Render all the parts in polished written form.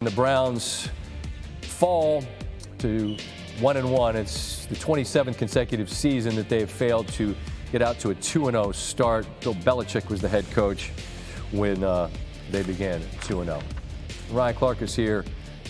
The Browns fall to 1-1. It's the 27th consecutive season that they have failed to get out to a 2-0 start. Bill Belichick was the head coach when they began 2-0. Ryan Clark is here.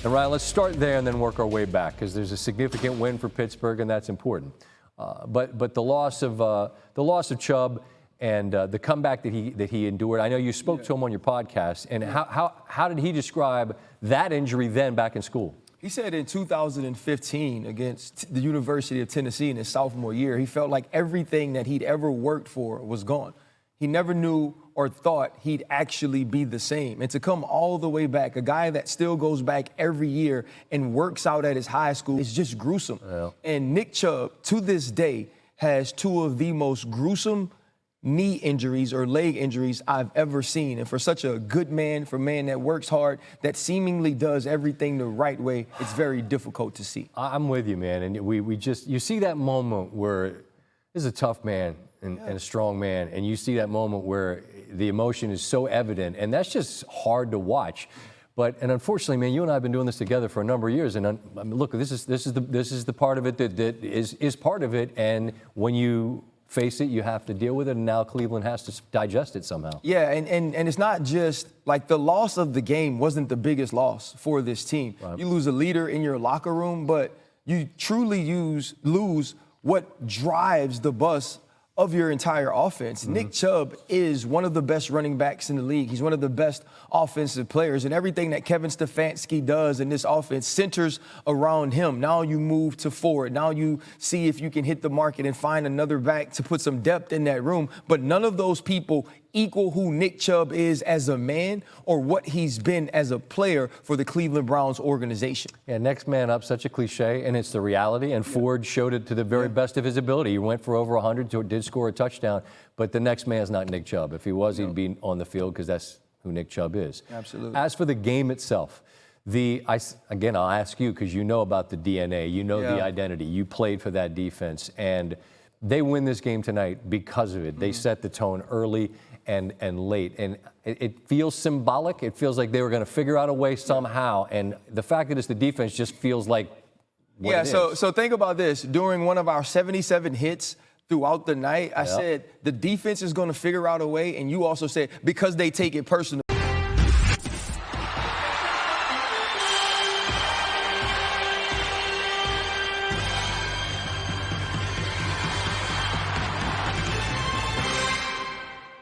And Ryan, let's start there and then work our way back, because there's a significant win for Pittsburgh, and that's important. But the loss of Chubb and the comeback that he endured. I know you spoke to him on your podcast, and how did he describe that injury then back in school? He said in 2015 against the University of Tennessee in his sophomore year, he felt like everything that he'd ever worked for was gone. He never knew or thought he'd actually be the same. And to come all the way back, a guy that still goes back every year and works out at his high school, is just gruesome. Yeah. And Nick Chubb, to this day, has two of the most gruesome knee injuries or leg injuries I've ever seen. And for such a good man, for a man that works hard, that seemingly does everything the right way, it's very difficult to see. I'm with you, man. And you see that moment where this is a tough man and a strong man, and you see that moment where the emotion is so evident, and that's just hard to watch. And unfortunately, man, you and I have been doing this together for a number of years, and I mean, look, this is the part of it that is part of it, and when you face it, you have to deal with it, and now Cleveland has to digest it somehow. Yeah, and it's not just like the loss of the game wasn't the biggest loss for this team. Right. You lose a leader in your locker room, but you truly lose what drives the bus of your entire offense. Mm-hmm. Nick Chubb is one of the best running backs in the league. He's one of the best offensive players, and everything that Kevin Stefanski does in this offense centers around him. Now you move to forward. Now you see if you can hit the market and find another back to put some depth in that room. But none of those people equal who Nick Chubb is as a man or what he's been as a player for the Cleveland Browns organization. Yeah, next man up, such a cliche, and it's the reality, and Ford showed it to the very best of his ability. He went for over 100, did score a touchdown, but the next man's not Nick Chubb. If he was, he'd be on the field, because that's who Nick Chubb is. Absolutely. As for the game itself, again, I'll ask you, because you know about the DNA, you know the identity, you played for that defense, and they win this game tonight because of it. Mm-hmm. They set the tone early and late, and it feels symbolic. It feels like they were going to figure out a way somehow, and the fact that it's the defense just feels like what it is. So think about this. During one of our 77 hits throughout the night, I said the defense is going to figure out a way, and you also said because they take it personal.